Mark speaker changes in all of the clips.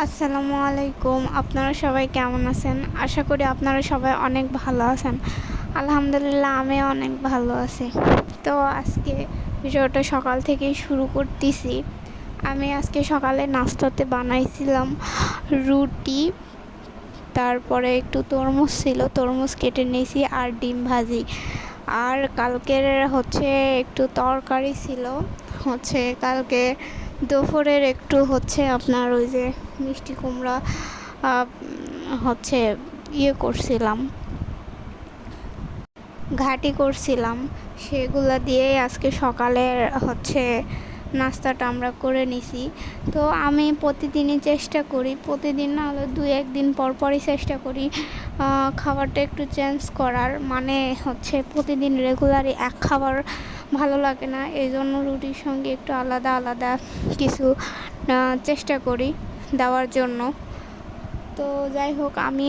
Speaker 1: আসসালামু আলাইকুম। আপনারা সবাই কেমন আছেন? আশা করি আপনারা সবাই অনেক ভালো আছেন। আলহামদুলিল্লাহ আমিও অনেক ভালো আছি। তো আজকে ভিডিওটা সকাল থেকেই শুরু করতেছি। আমি আজকে সকালে নাস্তাতে বানাইছিলাম রুটি, তারপরে একটু তরমুজ ছিল, তরমুজ কেটে নিয়েছি আর ডিম ভাজি। আর কালকের একটু তরকারি ছিল, কালকে দুপুরের একটু আপনার ওই যে মিষ্টি কুমড়া হচ্ছে করছিলাম, ঘাটি করছিলাম, সেগুলো দিয়েই আজকে সকালের নাস্তাটা আমরা করে নিছি। তো আমি প্রতিদিনই চেষ্টা করি, প্রতিদিন না হলে 2-1 দিন পর পরই চেষ্টা করি খাবারটা একটু চেঞ্জ করার। মানে প্রতিদিন রেগুলারই এক খাবার ভালো লাগে না, এই জন্য রুটির সঙ্গে একটু আলাদা আলাদা কিছু চেষ্টা করি দেওয়ার জন্য। তো যাই হোক, আমি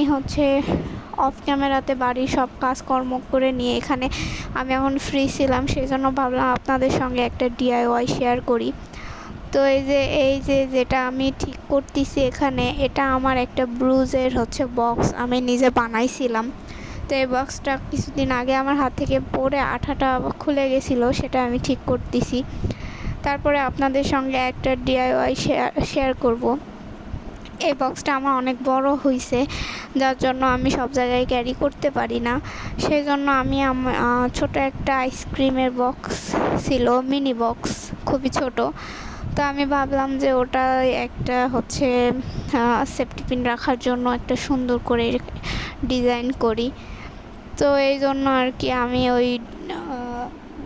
Speaker 1: অফ ক্যামেরাতে বাড়ির সব কাজকর্ম করে নিয়ে এখানে আমি এখন ফ্রি ছিলাম, সেই জন্য ভাবলাম আপনাদের সঙ্গে একটা DIY শেয়ার করি। তো যেটা আমি ঠিক করতেছি এখানে, এটা আমার একটা ব্রুজের বক্স আমি নিজে বানাইছিলাম। তো এই বক্সটা কিছুদিন আগে আমার হাত থেকে পড়ে আঠাটা খুলে গেছিলো, সেটা আমি ঠিক করতেছি। তারপরে আপনাদের সঙ্গে একটা DIY শেয়ার করব। এই বক্সটা আমার অনেক বড় হয়েছে, যার জন্য আমি সব জায়গায় ক্যারি করতে পারি না। সেই জন্য আমি ছোট একটা আইসক্রিমের বক্স ছিল, মিনি বক্স, খুবই ছোট। তো আমি ভাবলাম যে ওটা একটা সেফটি পিন রাখার জন্য একটা সুন্দর করে ডিজাইন করি। তো এই জন্য আর কি আমি ওই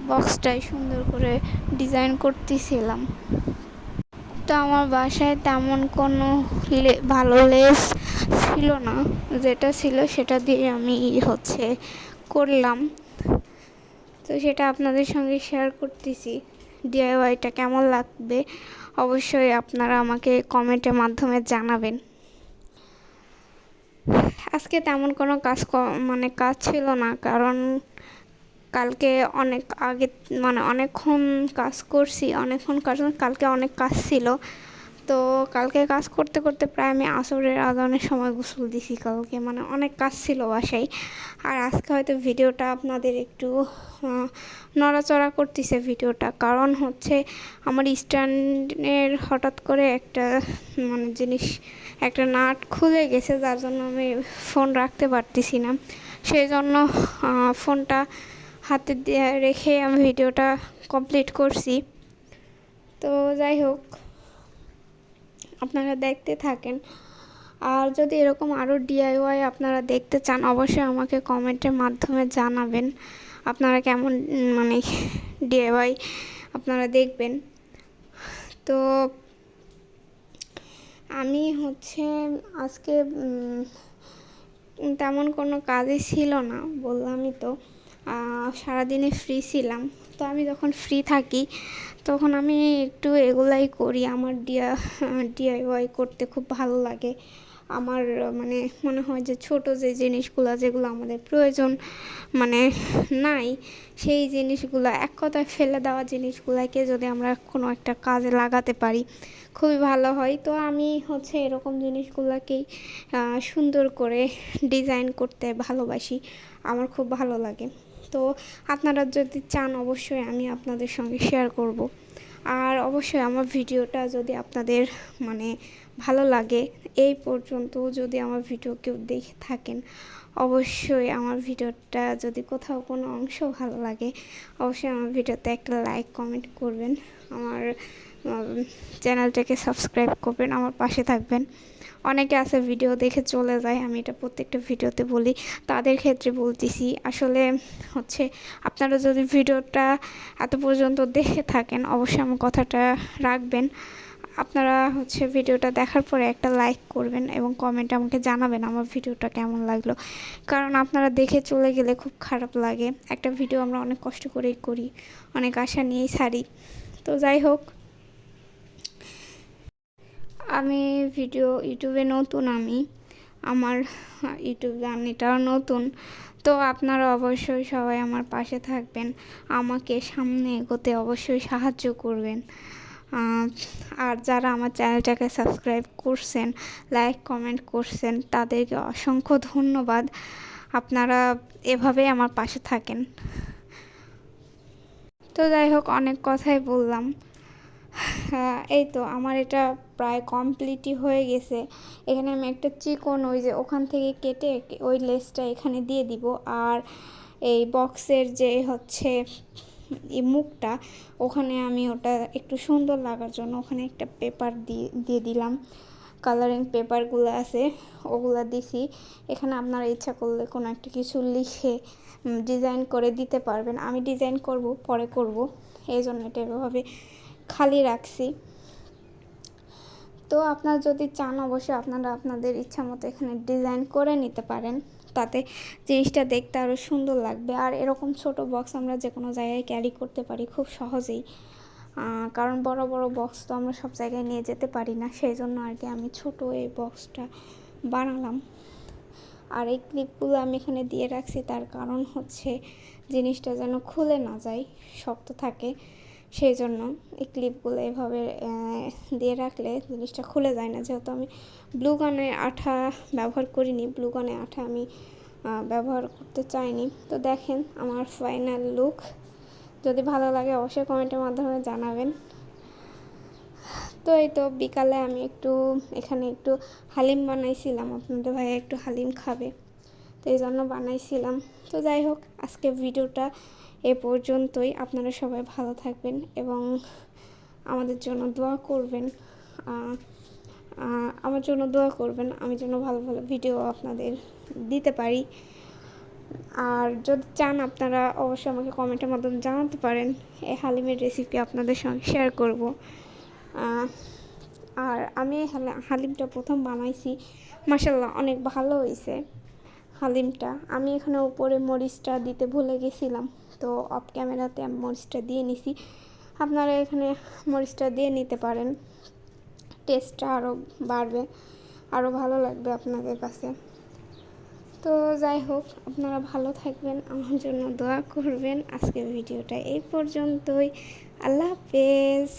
Speaker 1: বক্সটাই সুন্দর করে ডিজাইন করতেছিলাম। তো আমার বাসায় তেমন কোনো ভালো লেস ছিল না, যেটা ছিল সেটা দিয়ে আমি করলাম। তো সেটা আপনাদের সঙ্গে শেয়ার করতেছি। DIYটা কেমন লাগবে অবশ্যই আপনারা আমাকে কমেন্টের মাধ্যমে জানাবেন। আজকে তেমন কোনো কাজ ছিল না, কারণ কালকে অনেক আগে অনেকক্ষণ কাজ করছি, কালকে অনেক কাজ ছিল। তো কালকে কাজ করতে করতে প্রায় আমি আসরের আজানের সময় গোসল দিছি। কালকে অনেক কাজ ছিল বাসায়। আর আজকে হয়তো ভিডিওটা আপনাদের একটু নড়াচড়া করতেছে ভিডিওটা, কারণ আমার স্ট্যান্ডের হঠাৎ করে একটা একটা নাট খুলে গেছে, যার জন্য আমি ফোন রাখতে পারতেছি না। সেই জন্য ফোনটা হাতে দিয়ে রেখে আমি ভিডিওটা কমপ্লিট করছি। তো যাই হোক, আপনারা দেখতে থাকেন। আর যদি এরকম আরও DIY আপনারা দেখতে চান, অবশ্যই আমাকে কমেন্টের মাধ্যমে জানাবেন আপনারা কেমন DIY আপনারা দেখবেন। তো আমি আজকে তেমন কোনো কাজই ছিল না, বললামই তো সারাদিনে ফ্রি ছিলাম। তো আমি যখন ফ্রি থাকি তখন আমি একটু এগুলাই করি। আমার DIY করতে খুব ভালো লাগে। আমার মনে হয় যে ছোট যে জিনিসগুলো, যেগুলো আমাদের প্রয়োজন নাই, সেই জিনিসগুলো, এক কথায় ফেলে দেওয়া জিনিসগুলোকে যদি আমরা কোনো একটা কাজে লাগাতে পারি খুবই ভালো হয়। তো আমি এরকম জিনিসগুলোকেই সুন্দর করে ডিজাইন করতে ভালোবাসি, আমার খুব ভালো লাগে। তো আপনারা যদি চান অবশ্যই আমি আপনাদের সঙ্গে শেয়ার করব। আর অবশ্যই আমার ভিডিওটা যদি আপনাদের ভালো লাগে, এই পর্যন্ত যদি আমার ভিডিও কেউ দেখে থাকেন, অবশ্যই আমার ভিডিওটা যদি কোথাও কোনো অংশ ভালো লাগে, অবশ্যই আমার ভিডিওতে একটা লাইক কমেন্ট করবেন, আমার চ্যানেলটাকে সাবস্ক্রাইব করবেন, আমার পাশে থাকবেন। অনেকে আছে ভিডিও দেখে চলে যায়, আমি এটা প্রত্যেকটা ভিডিওতে বলি, তাদের ক্ষেত্রে বলতেছি। আসলে আপনারা যদি ভিডিওটা এত পর্যন্ত দেখে থাকেন, অবশ্যই আমার কথাটা রাখবেন। আপনারা ভিডিওটা দেখার পরে একটা লাইক করবেন এবং কমেন্টে আমাকে জানাবেন আমার ভিডিওটা কেমন লাগলো, কারণ আপনারা দেখে চলে গেলে খুব খারাপ লাগে। একটা ভিডিও আমরা অনেক কষ্ট করেই করি, অনেক আশা নিয়েই ছাড়ি। তো যাই হোক, আমি ইউটিউবে নতুন, আমার ইউটিউব জার্নিটাও নতুন। তো আপনারা অবশ্যই সবাই আমার পাশে থাকবেন, আমাকে সামনে এগোতে অবশ্যই সাহায্য করবেন। আর যারা আমার চ্যানেলটাকে সাবস্ক্রাইব করছেন, লাইক কমেন্ট করছেন, তাদেরকে অসংখ্য ধন্যবাদ। আপনারা এভাবেই আমার পাশে থাকেন। তো যাই হোক, অনেক কথাই বললাম। এই তো আমার এটা প্রায় কমপ্লিটই হয়ে গেছে। এখানে আমি একটা চিকন ওই যে ওখান থেকে কেটে ওই লেসটা এখানে দিয়ে দিব। আর এই বক্সের যে হচ্ছে এই মুখটা, ওখানে আমি ওটা একটু সুন্দর লাগার জন্য ওখানে একটা পেপার দিয়ে দিলাম। কালারিং পেপারগুলো আছে ওগুলো দিছি। এখানে আপনারা ইচ্ছা করলে কোনো একটা কিছু লিখে ডিজাইন করে দিতে পারবেন। আমি ডিজাইন করব, পরে করব, এই জন্য এটা এভাবে খালি রাখছি। তো আপনারা যদি চান অবশ্যই আপনারা আপনাদের ইচ্ছা মতো এখানে ডিজাইন করে নিতে পারেন, তাতে জিনিসটা দেখতে আরও সুন্দর লাগবে। আর এরকম ছোট বক্স আমরা যে কোনো জায়গায় ক্যারি করতে পারি খুব সহজেই, কারণ বড় বড় বক্স তো আমরা সব জায়গায় নিয়ে যেতে পারি না, সেই জন্য আর কি আমি ছোট এই বক্সটা বানালাম। আর এই ক্লিপগুলো আমি এখানে দিয়ে রাখছি, তার কারণ হচ্ছে জিনিসটা যেন খুলে না যায়, শক্ত থাকে, সেই জন্য এই ক্লিপগুলো এভাবে দিয়ে রাখলে জিনিসটা খুলে যায় না। যেহেতু আমি ব্লু গানের আঠা ব্যবহার করিনি, ব্লু গানের আঠা আমি ব্যবহার করতে চাইনি। তো দেখেন আমার ফাইনাল লুক। যদি ভালো লাগে অবশ্যই কমেন্টের মাধ্যমে জানাবেন। তো এই তো বিকালে আমি এখানে একটু হালিম বানাইছিলাম, আপনাদের ভাই একটু হালিম খাবে, তো এই জন্য বানাইছিলাম। তো যাই হোক, আজকে ভিডিওটা এ পর্যন্তই। আপনারা সবাই ভালো থাকবেন এবং আমাদের জন্য দোয়া করবেন, আমার জন্য দোয়া করবেন, আমি যেন ভালো ভালো ভিডিও আপনাদের দিতে পারি। আর যদি চান আপনারা অবশ্যই আমাকে কমেন্টের মাধ্যমে জানাতে পারেন, এই হালিমের রেসিপি আপনাদের সঙ্গে শেয়ার করব। আর আমি হালিমটা প্রথম বানাইছি, মাশাআল্লাহ অনেক ভালো হয়েছে হালিমটা। আমি এখানে উপরে মরিচটা দিতে ভুলে গেছিলাম, তো অফ ক্যামেরাতে আমি মরিচটা দিয়ে নিছি। আপনারা এখানে মরিচটা দিয়ে নিতে পারেন, টেস্টটা আরও বাড়বে, আরও ভালো লাগবে আপনাদের কাছে। তো যাই হোক, আপনারা ভালো থাকবেন, আমার জন্য দোয়া করবেন। আজকের ভিডিওটা এই পর্যন্তই। আল্লাহ হাফেজ।